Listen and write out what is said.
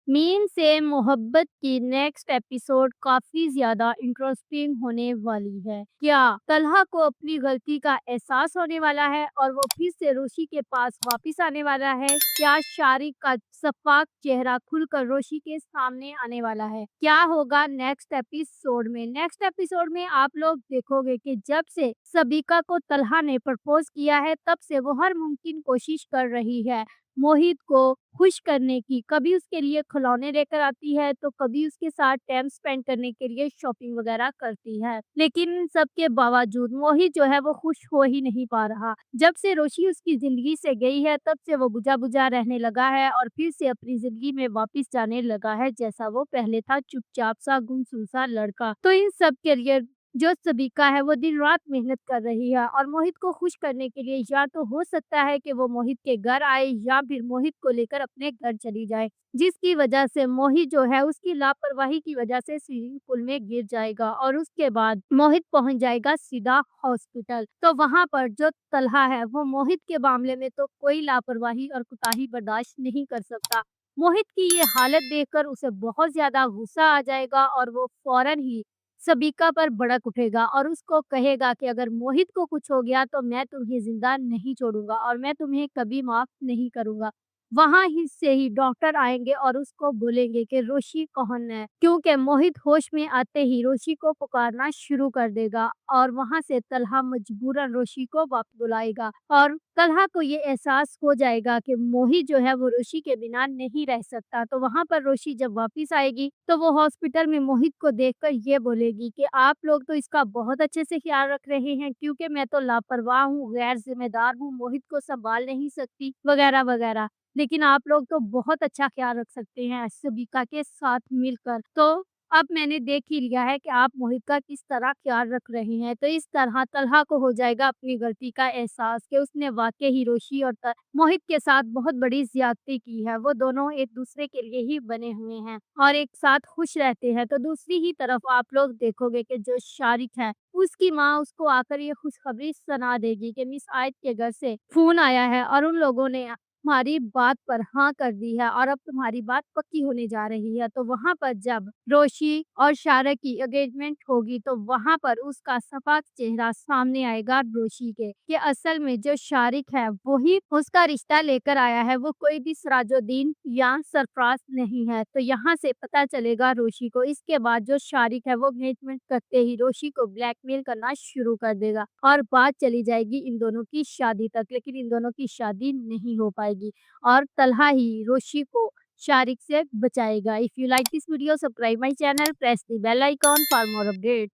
Meme से मोहब्बत की नेक्स्ट एपिसोड काफी ज्यादा इंटरेस्टिंग होने वाली है। क्या तलहा को अपनी गलती का एहसास होने वाला है और वो फिर से रोशी के पास वापस आने वाला है? क्या शारिक का शफाक चेहरा खुलकर रोशी के सामने आने वाला है? क्या होगा नेक्स्ट एपिसोड में? नेक्स्ट एपिसोड में आप लोग देखोगे कि जब से सबीका को तलहा ने प्रपोज किया है तब से वो हर मुमकिन कोशिश कर रही है मोहित को खुश करने की। कभी उसके लिए खिलौने लेकर आती है तो कभी उसके साथ टाइम स्पेंड करने के लिए शॉपिंग वगैरह करती है, लेकिन इन सब के बावजूद मोहित जो है वो खुश हो ही नहीं पा रहा। जब से रोशी उसकी जिंदगी से गई है तब से वो बुझा बुझा रहने लगा है और फिर से अपनी जिंदगी में वापस जाने लगा है जैसा वो पहले था, चुपचाप सा गुमसुम सा लड़का। तो इन सब के लिए जो सबिका है वो दिन-रात मेहनत कर रही है और मोहित को खुश करने के लिए या तो हो सकता है कि वो मोहित के घर आए या फिर मोहित को लेकर अपने घर चली जाए, जिसकी वजह से मोहित जो है उसकी लापरवाही की वजह से स्विमिंग पूल में गिर जाएगा और उसके बाद मोहित पहुंच जाएगा सीधा हॉस्पिटल। तो वहां पर जो तलहा है वो मोहित के मामले में तो कोई लापरवाही और कुताही बर्दाश्त नहीं कर सकता। मोहित की ये हालत देखकर उसे बहुत ज्यादा गुस्सा आ जाएगा और वो फौरन ही सबीका पर भड़क उठेगा और उसको कहेगा कि अगर मोहित को कुछ हो गया तो मैं तुम्हें जिंदा नहीं छोड़ूंगा और मैं तुम्हें कभी माफ नहीं करूंगा। वहां ही से ही डॉक्टर आएंगे और उसको बोलेंगे कि रोशी कौन है, क्योंकि मोहित होश में आते ही रोशी को पुकारना शुरू कर देगा और वहां से तलहा मजबूरन रोशी को वापस बुलाएगा और तलहा को ये एहसास हो जाएगा कि मोहित जो है वो रोशी के बिना नहीं रह सकता। तो वहां पर रोशी जब वापस आएगी तो वो हॉस्पिटल में मोहित को देखकर ये बोलेगी कि आप लोग तो इसका बहुत अच्छे से ख्याल रख रहे हैं, क्योंकि मैं तो लापरवाह हूँ, गैर जिम्मेदार हूँ, मोहित को संभाल नहीं सकती वगैरह वगैरह, लेकिन आप लोग तो बहुत अच्छा ख्याल रख सकते हैं सबिका के साथ मिलकर। तो अब मैंने देख ही लिया है कि आप मोहित का किस तरह ख्याल रख रहे हैं। तो इस तरह तलहा को हो जाएगा अपनी गलती का एहसास कि उसने वाक़ई ही रोशी और मोहित के साथ बहुत बड़ी ज़्यादती की है। वो दोनों एक-दूसरे के लिए ही बने हुए हैं और एक साथ खुश रहते हैं। तो दूसरी ही तरफ आप लोग देखोगे कि जो शारिक है, उसकी माँ उसको आकर ये खुशखबरी सुना देगी कि मिस आयत के घर से फ़ोन आया है और उन लोगों ने तुम्हारी बात पर हाँ कर दी है और अब तुम्हारी बात पक्की होने जा रही है। तो वहाँ पर जब रोशी और शारिक की एंगेजमेंट होगी तो वहाँ पर उसका सपाट चेहरा सामने आएगा रोशी के, कि असल में जो शारिक है वही उसका रिश्ता लेकर आया है, वो कोई भी सिराजुद्दीन या सरफराज नहीं है। तो यहाँ से पता चलेगा रोशी को। इसके बाद जो शारिक है वो एंगेजमेंट करते ही रोशी को ब्लैकमेल करना शुरू कर देगा और बात चली जाएगी इन दोनों की शादी तक, लेकिन इन दोनों की शादी नहीं हो पाएगी और तलहा ही रोशी को शारिक से बचाएगा। If you like this video, subscribe my channel, press the bell icon for more update.